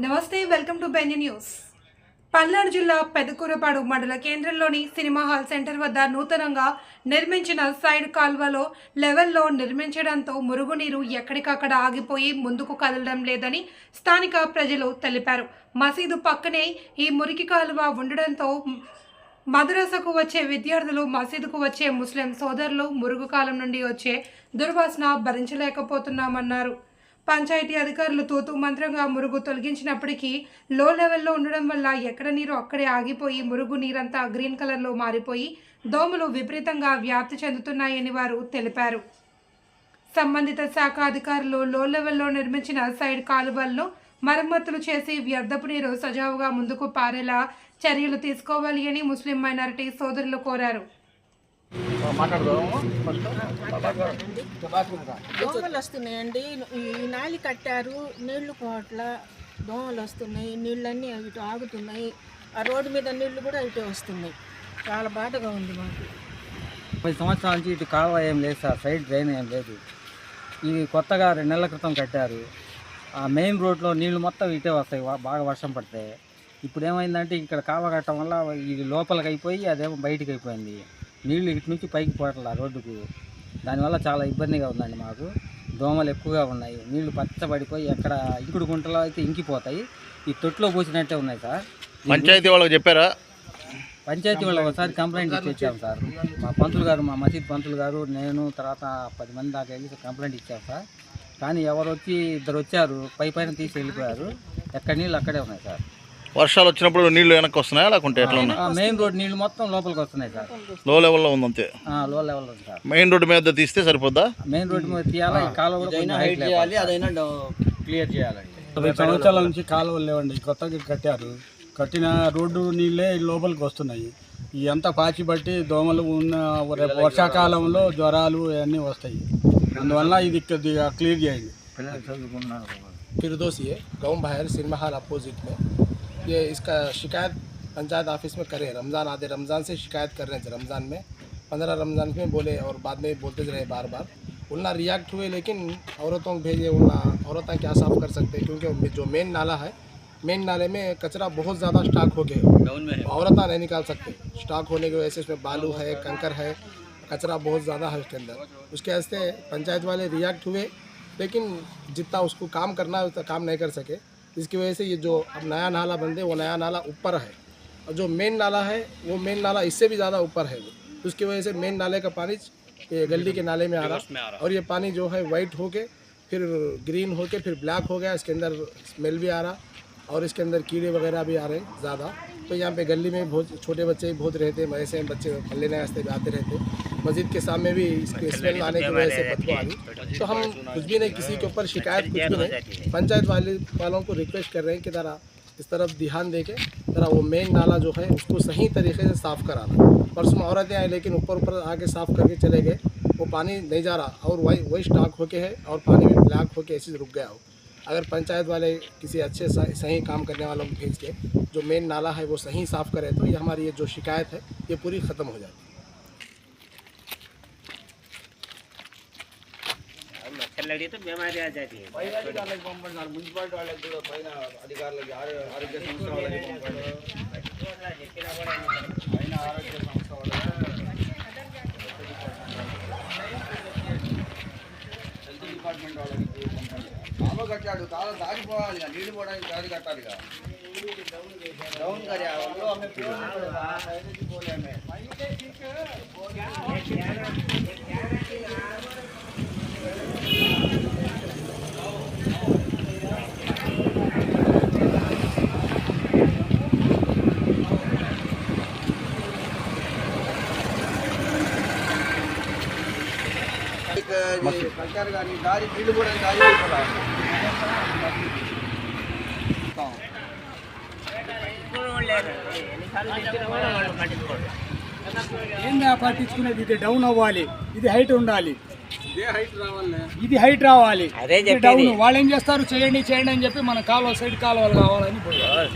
నమస్తే, welcome to Benz news. Palnadu జిల్లా పెదకూరపాడు మండల కేంద్రంలోని సినిమా హాల్ సెంటర్ వద్ద నూతనంగా నిర్మించిన సైడ్ కాల్వలో లెవెల్లో నిర్మించడంతో మురుగునీరు ఎక్కడికక్కడ ఆగిపోయి ముందుకు కదలడం లేదని స్థానిక ప్రజలు తెలిపారు. మసీదు పక్కనే ఈ మురికి కాలువ ఉండడంతో మద్రసాకు వచ్చే విద్యార్థులు, మసీదుకు వచ్చే ముస్లిం సోదరులు మురుగు కాలం నుండి వచ్చే దుర్వాసన భరించలేకపోతున్నామన్నారు. పంచాయతీ అధికారులు తూతూ మంత్రంగా మురుగు తొలగించినప్పటికీ లో లెవెల్లో ఉండడం వల్ల ఎక్కడ నీరు అక్కడే ఆగిపోయి మురుగు నీరంతా గ్రీన్ కలర్లో మారిపోయి దోమలు విపరీతంగా వ్యాప్తి చెందుతున్నాయని వారు తెలిపారు. సంబంధిత శాఖ అధికారులు లో లెవెల్లో నిర్మించిన సైడ్ కాలువలను మరమ్మతులు చేసి వ్యర్థపు నీరు సజావుగా ముందుకు పారేలా చర్యలు తీసుకోవాలి అని ముస్లిం మైనారిటీ సోదరులు కోరారు. దోమలు వస్తున్నాయండి. ఈ నాలి కట్టారు, నీళ్లు కోట్ల దోమలు వస్తున్నాయి. నీళ్ళన్నీ ఇటు ఆగుతున్నాయి. ఆ రోడ్డు మీద నీళ్లు కూడా ఇటు వస్తున్నాయి. చాలా బాధగా ఉంది మాకు. 10 సంవత్సరాల నుంచి ఇటు కాలువ ఏం లేదు సార్, సైడ్ డ్రైన్ ఏం లేదు. ఇది కొత్తగా 2 నెలల క్రితం కట్టారు. ఆ మెయిన్ రోడ్లో నీళ్లు మొత్తం ఇటే వస్తాయి బాగా వర్షం పడితే. ఇప్పుడు ఏమైందంటే ఇక్కడ కాలువ కట్టడం వల్ల ఇది లోపలికి అయిపోయి అదేమో బయటికి అయిపోయింది. నీళ్లు ఇటు నుంచి పైకి పోవట్లేదు రోడ్డుకు. దానివల్ల చాలా ఇబ్బందిగా ఉందండి మాకు. దోమలు ఎక్కువగా ఉన్నాయి. నీళ్లు పచ్చబడిపోయి ఎక్కడ ఇంకుడు గుంటలో అయితే ఇంకిపోతాయి. ఈ తొట్టులో పోసినట్టే ఉన్నాయి సార్. పంచాయతీ వాళ్ళకి చెప్పారా? పంచాయతీ వాళ్ళు ఒకసారి కంప్లైంట్ ఇచ్చాము సార్. మా పంతులు గారు, మా మసీద్ పంతులు గారు, నేను తర్వాత 10 మంది దాకా వెళ్ళి కంప్లైంట్ ఇచ్చాము సార్. కానీ ఎవరు వచ్చి 2 వచ్చారు, పైన తీసి వెళ్ళిపోయారు. ఎక్కడ నీళ్ళు అక్కడే ఉన్నాయి సార్. వర్షాలు వచ్చినప్పుడు నీళ్లు వెనక్కి వస్తున్నాయా లేకుంటే ఎట్లా ఉన్నాయి? మెయిన్ రోడ్ నీళ్లు మొత్తం లోపలికి వస్తున్నాయి సార్. లో లెవెల్లో ఉంది అంతే. లో లెవెల్లో ఉంది సార్. మెయిన్ రోడ్డు మీద తీస్తే సరిపోద్దా? మెయిన్ రోడ్డు మీద తీయాలి. కాలువ చేయాలి, అదైనా క్లియర్ చేయాలండి. 10 సంవత్సరాల నుంచి కాలువలు లేవండి. కొత్తగా కట్టారు. కట్టిన రోడ్డు నీళ్ళే లోపలికి వస్తున్నాయి. ఇదంతా పాచి బట్టి దోమలు ఉన్న వర్షాకాలంలో జ్వరాలు ఇవన్నీ వస్తాయి. అందువల్ల ఇది కొద్దిగా క్లియర్ చేయండి. फिरदौसी है गाँव बाहर सिनेमा हॉल अपोजिट में। ये इसका शिकायत पंचायत ऑफिस में करे। रमज़ान आधे रमज़ान से शिकायत कर रहे हैं। रमज़ान में 15 रमज़ान में बोले और बाद में बोलते रहे बार बार। उन्ना रिएक्ट हुए, लेकिन औरतों को भेजे। उन्ना औरतें क्या साफ़ कर सकते हैं, क्योंकि जो मेन नाला है, मेन नाले में कचरा बहुत ज़्यादा स्टॉक हो गया है। औरतें नहीं निकाल सकते। स्टॉक होने की वजह से इसमें बालू है, कंकर है, कचरा बहुत ज़्यादा है उसके अंदर। उसके वास्ते पंचायत वाले रिएक्ट हुए, लेकिन जितना उसको काम करना है उतना काम नहीं कर सके। इसकी वजह से ये जो अब नया नाला बन रहे, वो नया नाला ऊपर है, और जो मेन नाला है वो मेन नाला इससे भी ज़्यादा ऊपर है। उसकी वजह से मेन नाले का पानी ये गली के नाले में आ रहा, और ये पानी जो है वाइट होके फिर ग्रीन होके फिर ब्लैक हो गया। इसके अंदर स्मेल भी आ रहा, और इसके अंदर कीड़े वगैरह भी आ रहे हैं ज़्यादा। तो यहाँ पे गली में बहुत छोटे बच्चे भी बहुत रहते हैं। ऐसे बच्चे फल लेने रास्ते पे आते रहते हैं। मस्जिद के सामने भी इसके स्मेल आने की वजह से बदबू आ रही। तो हम कुछ भी नहीं, किसी के ऊपर शिकायत कुछ भी नहीं, पंचायत वालों को रिक्वेस्ट कर रहे हैं कि ज़रा इस तरफ ध्यान दे के ज़रा वो मेन नाला जो है उसको सही तरीके से साफ़ कराना। परसों औरतें आए, लेकिन ऊपर आके साफ़ करके चले गए। वो पानी नहीं जा रहा, और वही स्टॉक होके है, और पानी भी ब्लैक होके ऐसे रुक गया हो। अगर पंचायत वाले किसी अच्छे सही काम करने वालों को भेज के जो मेन नाला है वो सही साफ़ करें, तो ये हमारी ये जो शिकायत है ये पूरी ख़त्म हो जाती है। तो बीमारी आ जाती है। మున్సిపాలిటీ వాళ్ళకి కూడా పైన అధికారులకి ఆరోగ్య సంస్థ వాళ్ళకి పైన ఆరోగ్య సంస్థ వాళ్ళకి హెల్త్ డిపార్ట్మెంట్ వాళ్ళకి కాలువ కట్టాడు. కాలువ దాటిపోవాలి, నీళ్ళు పోవడానికి దారి కట్టాలి. డౌన్ కరియా కట్టారు, కానీ దారి నీళ్ళు కూడా దారి ఏందా పట్టించుకునేది? ఇది డౌన్ అవ్వాలి, ఇది హైట్ ఉండాలి, ఇది హైట్ రావాలి, డౌన్. వాళ్ళు ఏం చేస్తారు, చేయండి చేయండి అని చెప్పి మన కాలువ సైడ్ కాలువలు కావాలని పోయారు.